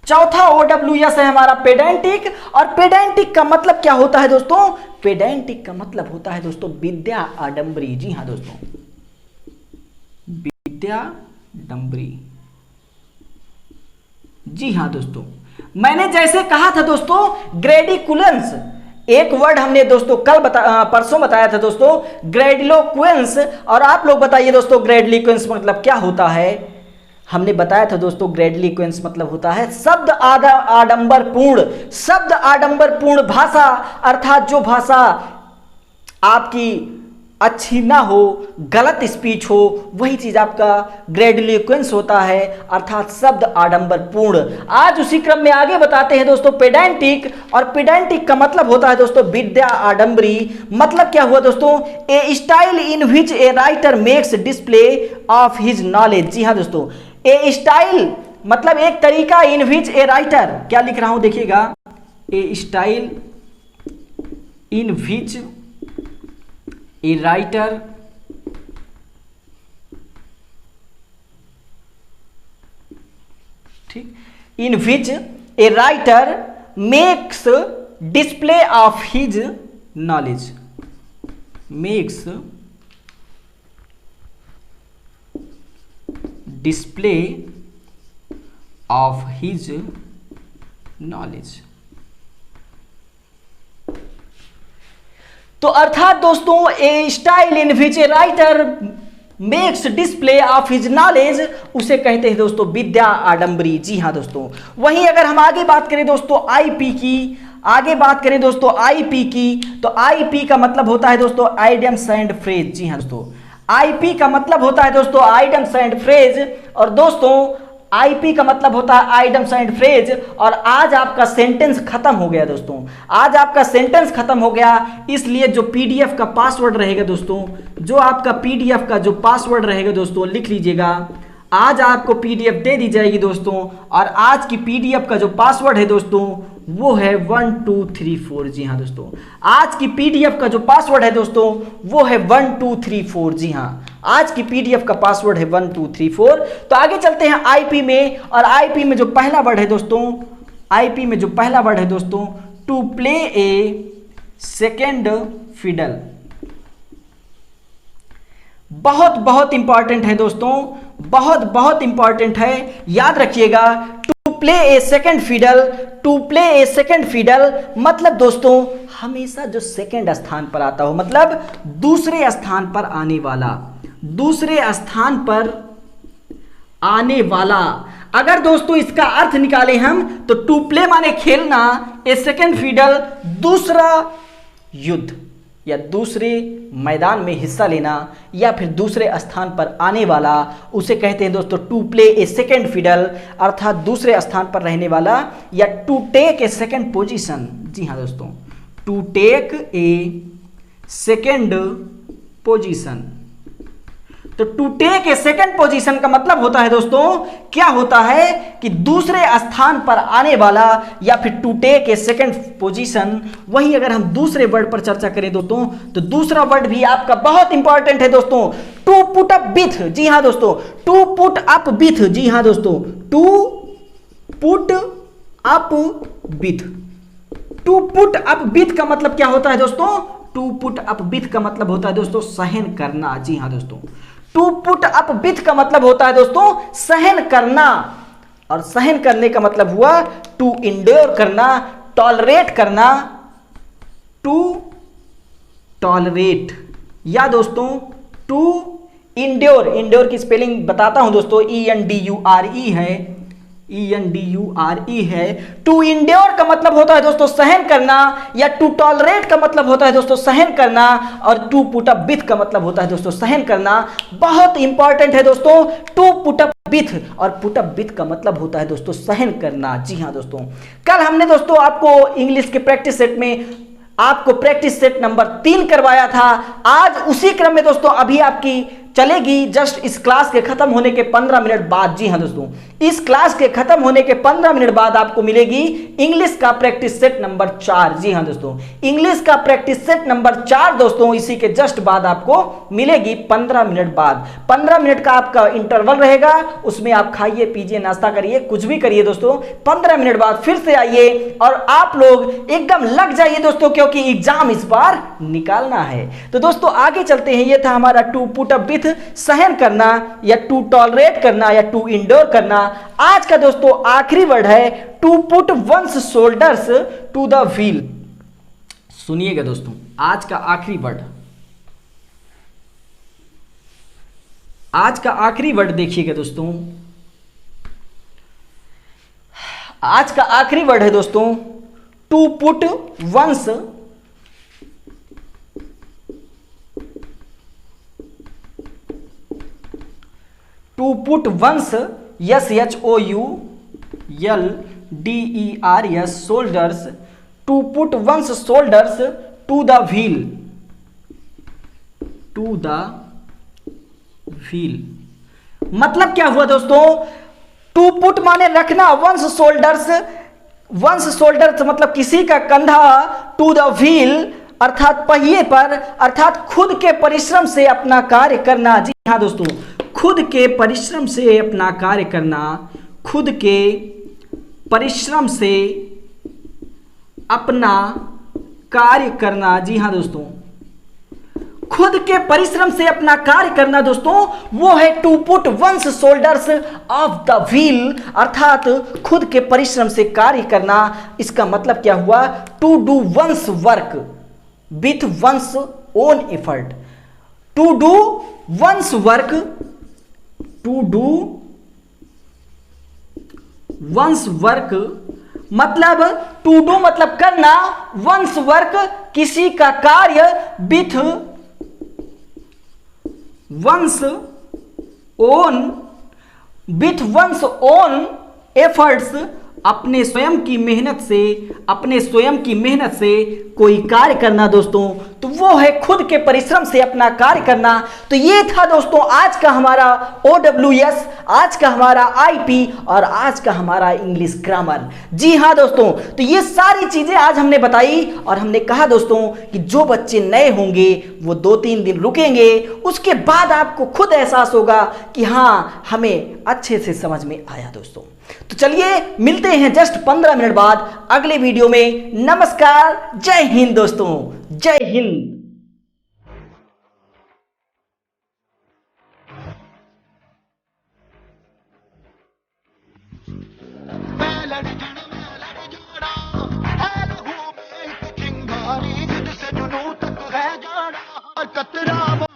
चौथा OWS है हमारा पेडेंटिक। और पेडेंटिक का मतलब क्या होता है दोस्तों, पेडेंटिक का मतलब होता है दोस्तों विद्या आडंबरी। जी हाँ दोस्तों, विद्या डंबरी। जी हाँ दोस्तों, मैंने जैसे कहा था दोस्तों ग्रेडिकुलेंस, एक वर्ड हमने दोस्तों परसों बताया था दोस्तों ग्रेडिलोक्वेंस। और आप लोग बताइए दोस्तों ग्रेडिलोक्वेंस मतलब क्या होता है। हमने बताया था दोस्तों ग्रेडिलोक्वेंस मतलब होता है शब्द आडंबरपूर्ण, शब्द आडंबरपूर्ण भाषा, अर्थात जो भाषा आपकी अच्छी ना हो, गलत स्पीच हो, वही चीज आपका ग्रेडिलोक्वेंस होता है, अर्थात शब्द आडंबरपूर्ण। आज उसी क्रम में आगे बताते हैं दोस्तों पेडेंटिक। और पेडेंटिक का मतलब होता है दोस्तों विद्या आडंबरी। मतलब क्या हुआ दोस्तों, a style in which a writer makes display of his knowledge. जी हाँ दोस्तों, ए स्टाइल मतलब एक तरीका, इन विच ए राइटर, क्या लिख रहा हूं देखिएगा, ए style in which a writer ठीक, in which a writer makes display of his knowledge, makes display of his knowledge. तो अर्थात दोस्तों a style in which a writer makes display of his knowledge, उसे कहते हैं दोस्तों विद्या आडंबरी। जी हाँ दोस्तों, वहीं अगर हम आगे बात करें दोस्तों आईपी की, आगे बात करें दोस्तों आईपी की, तो आईपी का मतलब होता है दोस्तों आइडियम्स एंड फ्रेज। जी हाँ दोस्तों, आईपी का मतलब होता है दोस्तों आइडियम्स एंड फ्रेज। और दोस्तों आईपी का मतलब होता है आइडियम्स एंड फ्रेज। और आज आपका सेंटेंस खत्म हो गया दोस्तों, आज आपका सेंटेंस खत्म हो गया। इसलिए जो पीडीएफ का पासवर्ड रहेगा दोस्तों, जो आपका पीडीएफ का जो पासवर्ड रहेगा दोस्तों लिख लीजिएगा। आज आपको पीडीएफ दे दी जाएगी दोस्तों, और आज की पीडीएफ का जो पासवर्ड है दोस्तों वो है 1234। जी हाँ दोस्तों, आज की पीडीएफ का जो पासवर्ड है दोस्तों वो है 1234। जी हाँ, आज की पीडीएफ का पासवर्ड है 1234। तो आगे चलते हैं आईपी में। और आईपी में जो पहला वर्ड है दोस्तों, आईपी में जो पहला वर्ड है दोस्तों to play a second fiddle. बहुत बहुत इंपॉर्टेंट है दोस्तों, बहुत बहुत इंपॉर्टेंट है, याद रखिएगा। To play a second fiddle, to play a second fiddle मतलब दोस्तों हमेशा जो सेकेंड स्थान पर आता हो, मतलब दूसरे स्थान पर आने वाला, दूसरे स्थान पर आने वाला। अगर दोस्तों इसका अर्थ निकाले हम तो टू प्ले माने खेलना, ए सेकेंड फिडल दूसरा युद्ध या दूसरे मैदान में हिस्सा लेना, या फिर दूसरे स्थान पर आने वाला, उसे कहते हैं दोस्तों to play a second fiddle, अर्थात दूसरे स्थान पर रहने वाला, या to take a second position. जी हाँ दोस्तों, to take a second position. तो to take a second position का मतलब होता है दोस्तों, क्या होता है कि दूसरे स्थान पर आने वाला, या फिर to take a second position. वहीं अगर हम दूसरे वर्ड पर चर्चा करें दोस्तों, तो दूसरा वर्ड भी आपका बहुत इंपॉर्टेंट है दोस्तों, टू पुट अप विथ। जी हाँ दोस्तों, टू पुट अप विथ। जी हाँ दोस्तों, to put up with. To put up with का मतलब क्या होता है दोस्तों? टू पुट अप विथ का मतलब होता है दोस्तों सहन करना। जी हाँ दोस्तों, टू पुट अप विथ का मतलब होता है दोस्तों सहन करना, और सहन करने का मतलब हुआ टू इंड्योर करना, टॉलरेट करना, टू टॉलरेट, या दोस्तों टू इंड्योर। इंड्योर की स्पेलिंग बताता हूं दोस्तों, ENDURE है, ENDURE है। टू इंड्योर का मतलब होता है दोस्तों सहन करना, या टू टॉलरेट का मतलब होता है दोस्तों सहन करना, और टू पुट अप विथ का मतलब होता है दोस्तों सहन करना। बहुत इंपॉर्टेंट है दोस्तों, टू पुट अप विथ, और पुट अप विथ का मतलब होता है दोस्तों सहन करना। जी हाँ दोस्तों, कल हमने दोस्तों आपको इंग्लिश के प्रैक्टिस सेट में आपको प्रैक्टिस सेट नंबर 3 करवाया था। आज उसी क्रम में दोस्तों अभी आपकी चलेगी जस्ट इस क्लास के खत्म होने के 15 मिनट बाद। जी हाँ दोस्तों, इस क्लास के खत्म होने के 15 मिनट बाद आपको मिलेगी इंग्लिश का प्रैक्टिस सेट नंबर 4। जी हाँ दोस्तों, इंग्लिश का प्रैक्टिस सेट नंबर 4 दोस्तों इसी के जस्ट बाद आपको मिलेगी 15 मिनट बाद। 15 मिनट का आपका इंटरवल रहेगा, उसमें आप खाइए पीजिए नाश्ता करिए कुछ भी करिए दोस्तों। 15 मिनट बाद फिर से आइए और आप लोग एकदम लग जाइए दोस्तों, क्योंकि एग्जाम इस बार निकालना है। तो दोस्तों आगे चलते हैं। ये था हमारा टू पुट अप विथ सहन करना, या टू टॉलरेट करना, या टू इंडोर करना। आज का दोस्तों आखिरी वर्ड है to put one's shoulders to the wheel. सुनिएगा दोस्तों, आज का आखिरी वर्ड, आज का आखिरी वर्ड देखिएगा दोस्तों। आज का आखिरी वर्ड है दोस्तों to put one's to put one's SHOULDERS shoulders, to put one's shoulders to the wheel, to the wheel मतलब क्या हुआ दोस्तों? टू पुट माने रखना, वंस शोल्डर्स, वंस शोल्डर्स मतलब किसी का कंधा, टू द व्हील अर्थात पहिए पर, अर्थात खुद के परिश्रम से अपना कार्य करना। जी हाँ दोस्तों, खुद के परिश्रम से अपना कार्य करना, खुद के परिश्रम से अपना कार्य करना। जी हाँ दोस्तों, खुद के परिश्रम से अपना कार्य करना दोस्तों, वो है to put one's shoulders off the wheel, अर्थात खुद के परिश्रम से कार्य करना। इसका मतलब क्या हुआ? To do one's work with one's own effort, to do one's work, to do one's work मतलब टू डू मतलब करना, वंस वर्क किसी का कार्य, with one's own, with one's own efforts अपने स्वयं की मेहनत से, अपने स्वयं की मेहनत से कोई कार्य करना दोस्तों, तो वो है खुद के परिश्रम से अपना कार्य करना। तो ये था दोस्तों आज का हमारा OWS, आज का हमारा IP और आज का हमारा इंग्लिश ग्रामर। जी हाँ दोस्तों, तो ये सारी चीजें आज हमने बताई और हमने कहा दोस्तों कि जो बच्चे नए होंगे वो 2-3 दिन रुकेंगे, उसके बाद आपको खुद एहसास होगा कि हाँ हमें अच्छे से समझ में आया दोस्तों। तो चलिए मिलते हैं जस्ट 15 मिनट बाद अगले वीडियो में। नमस्कार, जय हिंद दोस्तों, जय हिंद। कतरा